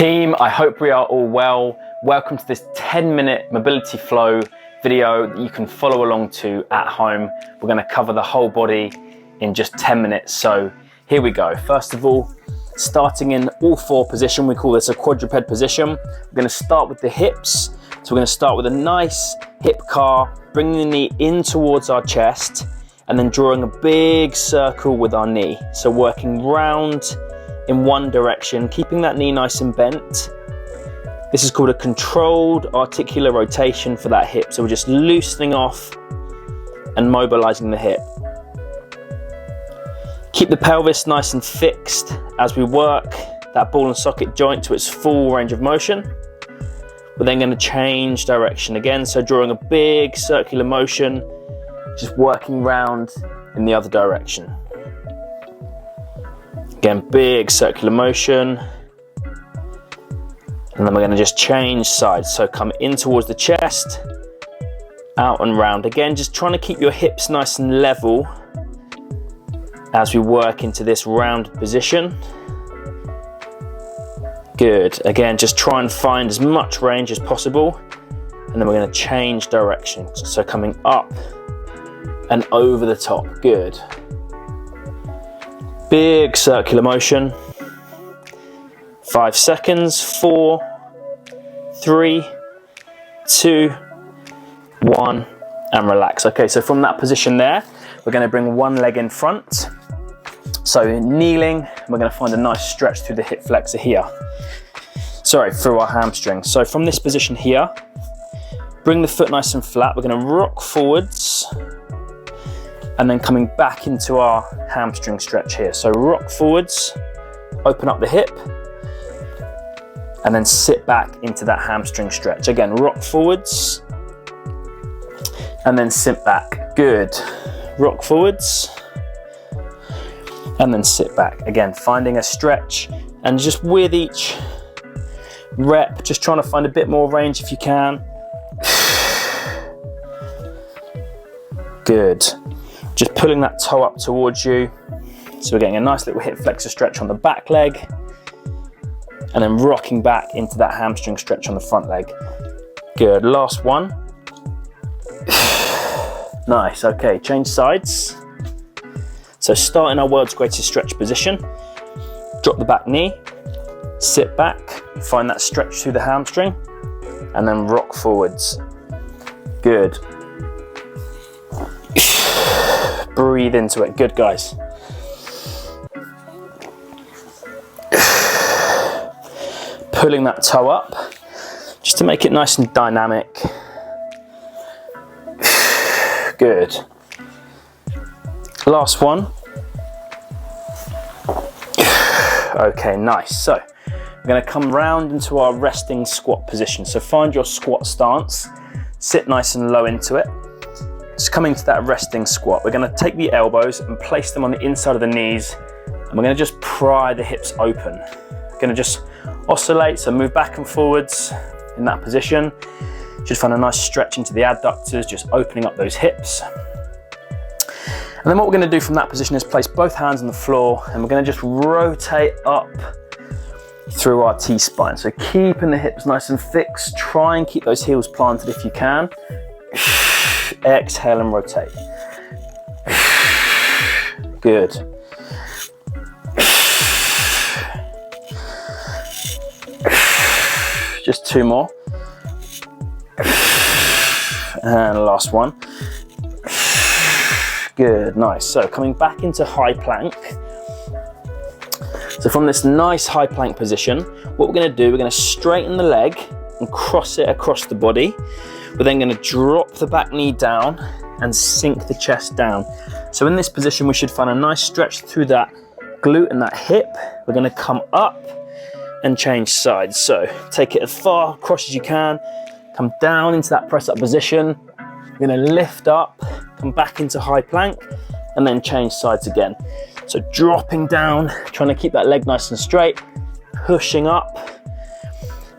Team, I hope we are all well. Welcome to this 10-minute mobility flow video that you can follow along to at home. We're going to cover the whole body in just 10 minutes. So here we go. First of all, starting in all four position, we call this a quadruped position. We're going to start with the hips. So we're going to start with a nice hip car, bringing the knee in towards our chest, and then drawing a big circle with our knee. So working round in one direction, keeping that knee nice and bent. This is called a controlled articular rotation for that hip. So we're just loosening off and mobilizing the hip. Keep the pelvis nice and fixed as we work that ball and socket joint to its full range of motion. We're then going to change direction again. So drawing a big circular motion, just working round in the other direction. Again, big circular motion. And then we're going to just change sides. So come in towards the chest, out and round. Again, just trying to keep your hips nice and level as we work into this rounded position. Good. Again, just try and find as much range as possible. And then we're going to change direction. So coming up and over the top. Good. Big circular motion. 5 seconds. 4, 3, 2, 1, and relax. Okay, so from that position there, we're going to bring one leg in front. So kneeling, we're going to find a nice stretch through the hip flexor here. Sorry, through our hamstring. So from this position here, bring the foot nice and flat. We're going to rock forwards and then coming back into our hamstring stretch here. So rock forwards, open up the hip, and then sit back into that hamstring stretch. Again, rock forwards, and then sit back. Good. Rock forwards, and then sit back. Again, finding a stretch, and just with each rep, just trying to find a bit more range if you can. Good. Just pulling that toe up towards you. So we're getting a nice little hip flexor stretch on the back leg, and then rocking back into that hamstring stretch on the front leg. Good, last one. Nice, okay, change sides. So start in our world's greatest stretch position. Drop the back knee, sit back, find that stretch through the hamstring, and then rock forwards. Good. Breathe into it, good guys. Pulling that toe up, just to make it nice and dynamic. Good. Last one. Okay, nice. So we're going to come round into our resting squat position. So find your squat stance, sit nice and low into it. Just coming to that resting squat, we're going to take the elbows and place them on the inside of the knees, and we're going to just pry the hips open. We're going to just oscillate, so move back and forwards in that position. Just find a nice stretch into the adductors, just opening up those hips. And then what we're going to do from that position is place both hands on the floor, and we're going to just rotate up through our T-spine. So keeping the hips nice and fixed, try and keep those heels planted if you can. Exhale and rotate. Good. Just 2 more. And last one. Good, nice. So coming back into high plank. So from this nice high plank position, what we're going to do, we're going to straighten the leg and cross it across the body. We're then going to drop the back knee down and sink the chest down. So in this position, we should find a nice stretch through that glute and that hip. We're going to come up and change sides. So take it as far across as you can, come down into that press up position. We're going to lift up, come back into high plank, and then change sides again. So dropping down, trying to keep that leg nice and straight, pushing up,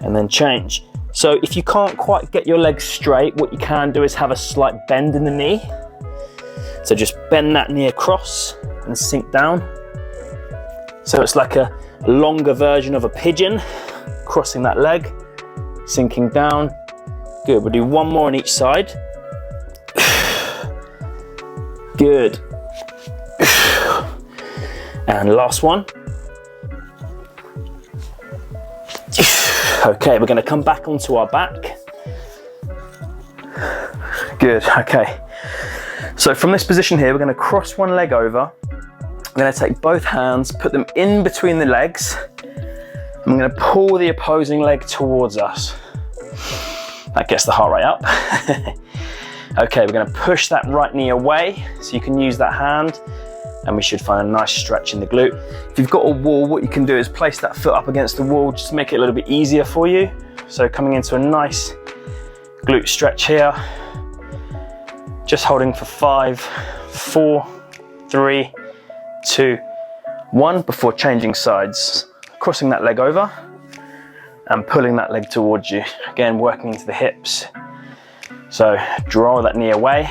and then change. So if you can't quite get your legs straight, what you can do is have a slight bend in the knee. So just bend that knee across and sink down. So it's like a longer version of a pigeon. crossing that leg, sinking down. Good, we'll do one more on each side. Good. And last one. Okay, we're gonna come back onto our back. Good, okay. So from this position here, we're gonna cross one leg over. I'm gonna take both hands, put them in between the legs. I'm gonna pull the opposing leg towards us. That gets the heart rate up. Okay, we're gonna push that right knee away so you can use that hand, and we should find a nice stretch in the glute. If you've got a wall, what you can do is place that foot up against the wall just to make it a little bit easier for you. So coming into a nice glute stretch here. Just holding for 5, 4, 3, 2, 1 before changing sides. Crossing that leg over and pulling that leg towards you. Again, working into the hips. So draw that knee away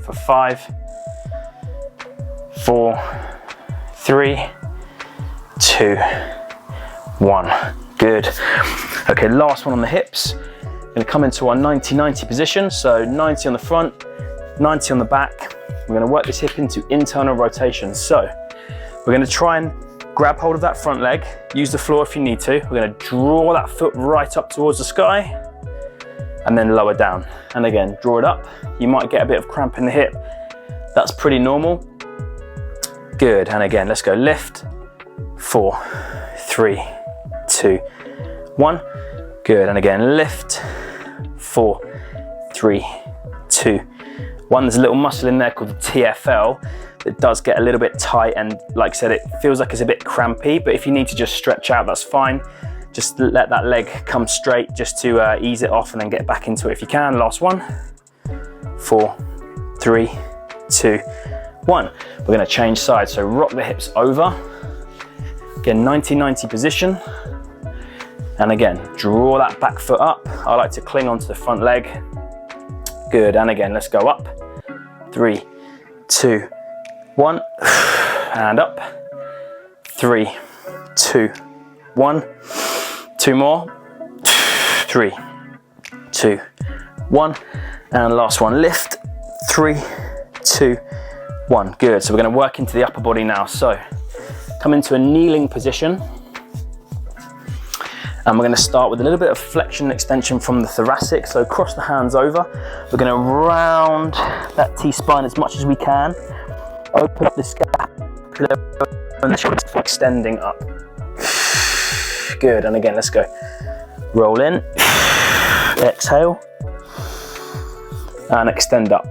for 5, 4, 3, 2, 1. Good. Okay, last one on the hips. We're gonna come into our 90-90 position. So 90 on the front, 90 on the back. We're gonna work this hip into internal rotation. So we're gonna try and grab hold of that front leg, use the floor if you need to. We're gonna draw that foot right up towards the sky and then lower down. And again, draw it up. You might get a bit of cramp in the hip. That's pretty normal. Good, and again, let's go lift. 4, 3, 2, 1. Good, and again, lift. 4, 3, 2, 1. There's a little muscle in there called the TFL that does get a little bit tight, and like I said, it feels like it's a bit crampy, but if you need to just stretch out, that's fine. Just let that leg come straight just to ease it off and then get back into it if you can. Last one. 4, 3, 2, 1. We're gonna change sides, so rock the hips over. Again, 90-90 position. And again, draw that back foot up. I like to cling onto the front leg. Good, and again, let's go up. 3, 2, 1, and up. 3, 2, 1. 2 more. 3, 2, 1. And last one, lift. 3, 2, 1. Good, so we're gonna work into the upper body now. So come into a kneeling position. And we're gonna start with a little bit of flexion and extension from the thoracic. So cross the hands over. We're gonna round that T-spine as much as we can. Open up the scapula and the shoulders for extending up. Good, and again, let's go. Roll in, exhale, and extend up.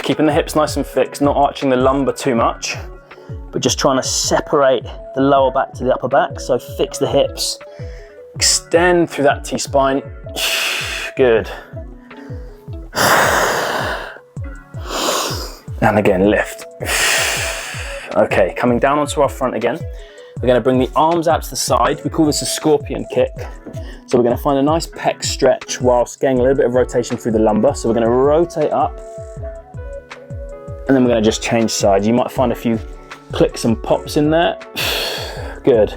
Keeping the hips nice and fixed, not arching the lumbar too much, but just trying to separate the lower back to the upper back. So fix the hips, extend through that T-spine. Good. And again, lift. Okay, coming down onto our front again. We're gonna bring the arms out to the side. We call this a scorpion kick. So we're gonna find a nice pec stretch whilst getting a little bit of rotation through the lumbar. So we're gonna rotate up, and then we're gonna just change sides. You might find a few clicks and pops in there. Good.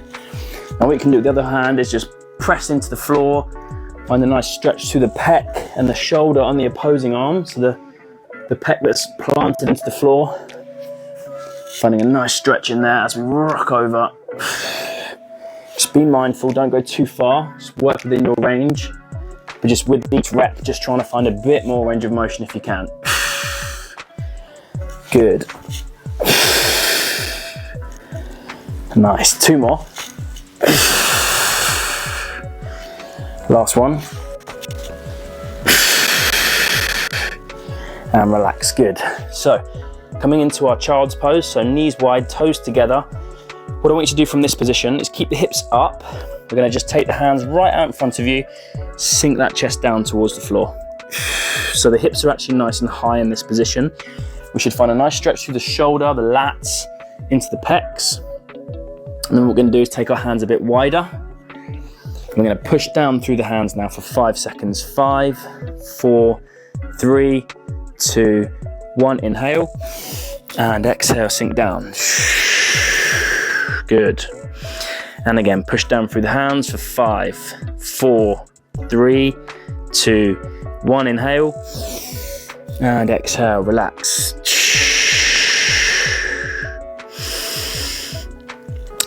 Now what you can do with the other hand is just press into the floor, find a nice stretch through the pec and the shoulder on the opposing arm. So the pec that's planted into the floor. Finding a nice stretch in there as we rock over. Just be mindful, don't go too far. Just work within your range. But just with each rep, just trying to find a bit more range of motion if you can. Good. Nice, 2 more. Last one. And relax, good. So, coming into our child's pose, so knees wide, toes together. What I want you to do from this position is keep the hips up. We're gonna just take the hands right out in front of you, sink that chest down towards the floor. So the hips are actually nice and high in this position. We should find a nice stretch through the shoulder, the lats, into the pecs. And then what we're gonna do is take our hands a bit wider. We're gonna push down through the hands now for 5 seconds. 5, 4, 3, 2, 1. Inhale and exhale, sink down. Good. And again, push down through the hands for 5, 4, 3, 2, 1. Inhale and exhale, relax.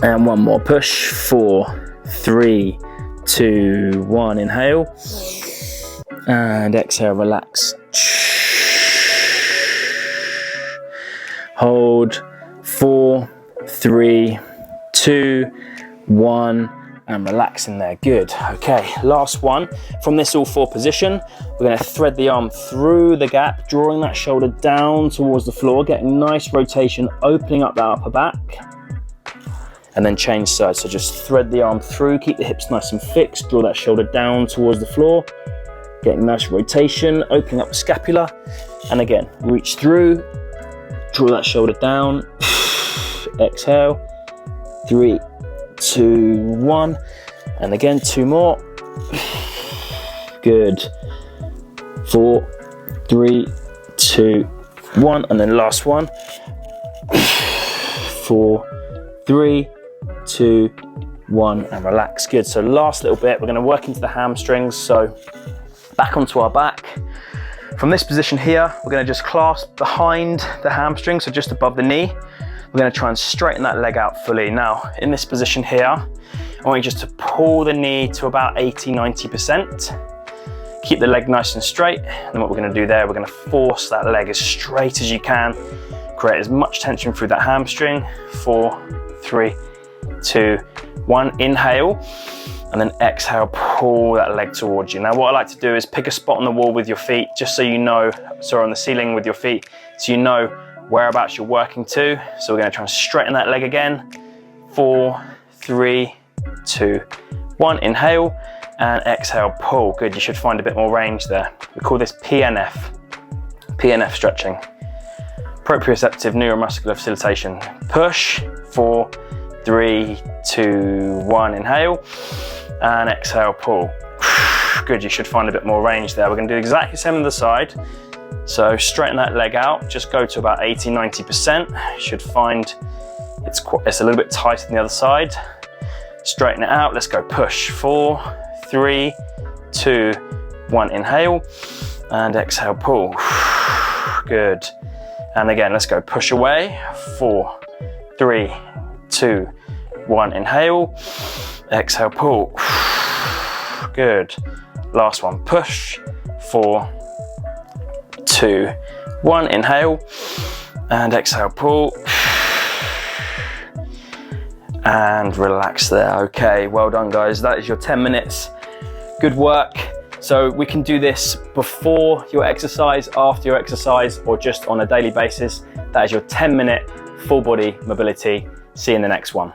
And one more, push, 4, 3, 2, 1. Inhale and exhale, relax. Hold, 4, 3, 2, 1, and relax in there. Good. Okay, last one. From this all four position, we're going to thread the arm through the gap, drawing that shoulder down towards the floor, getting nice rotation, opening up that upper back, and then change sides. So just thread the arm through, keep the hips nice and fixed, draw that shoulder down towards the floor, getting nice rotation, opening up the scapula, and again, reach through, draw that shoulder down, exhale, 3, 2, 1, and again, 2 more. Good. 4, 3, 2, 1, and then last one. 4, 3, 2, 1, and relax. Good. So last little bit, we're going to work into the hamstrings. So back onto our back. From this position here, we're going to just clasp behind the hamstring, so just above the knee. We're going to try and straighten that leg out fully. Now, in this position here, I want you just to pull the knee to about 80–90%. Keep the leg nice and straight. And then what we're going to do there, we're going to force that leg as straight as you can. Create as much tension through that hamstring. 4, 3, 2, 1. Inhale. And then exhale, pull that leg towards you. Now what I like to do is pick a spot on the wall with your feet, just so you know, sorry, on the ceiling with your feet, so you know whereabouts you're working to. So we're going to try and straighten that leg again. 4, 3, 2, 1. Inhale and exhale, pull. Good, you should find a bit more range there. We call this PNF stretching. Proprioceptive neuromuscular facilitation. Push, 4, 3, 2, 1. Inhale and exhale, pull. Good, you should find a bit more range there. We're going to do exactly the same on the side. So straighten that leg out, just go to about 80–90%. You should find it's a little bit tighter than the other side. Straighten it out, let's go push. 4, 3, 2, 1. Inhale and exhale, pull. Good. And again, let's go push away. 4, 3, 2, 1. Inhale, exhale, pull. Good. Last one, push. 4, 2, 1. Inhale and exhale, pull. And relax there. Okay, well done guys. That is your 10 minutes. Good work. So we can do this before your exercise, after your exercise, or just on a daily basis. That is your 10-minute full body mobility. See you in the next one.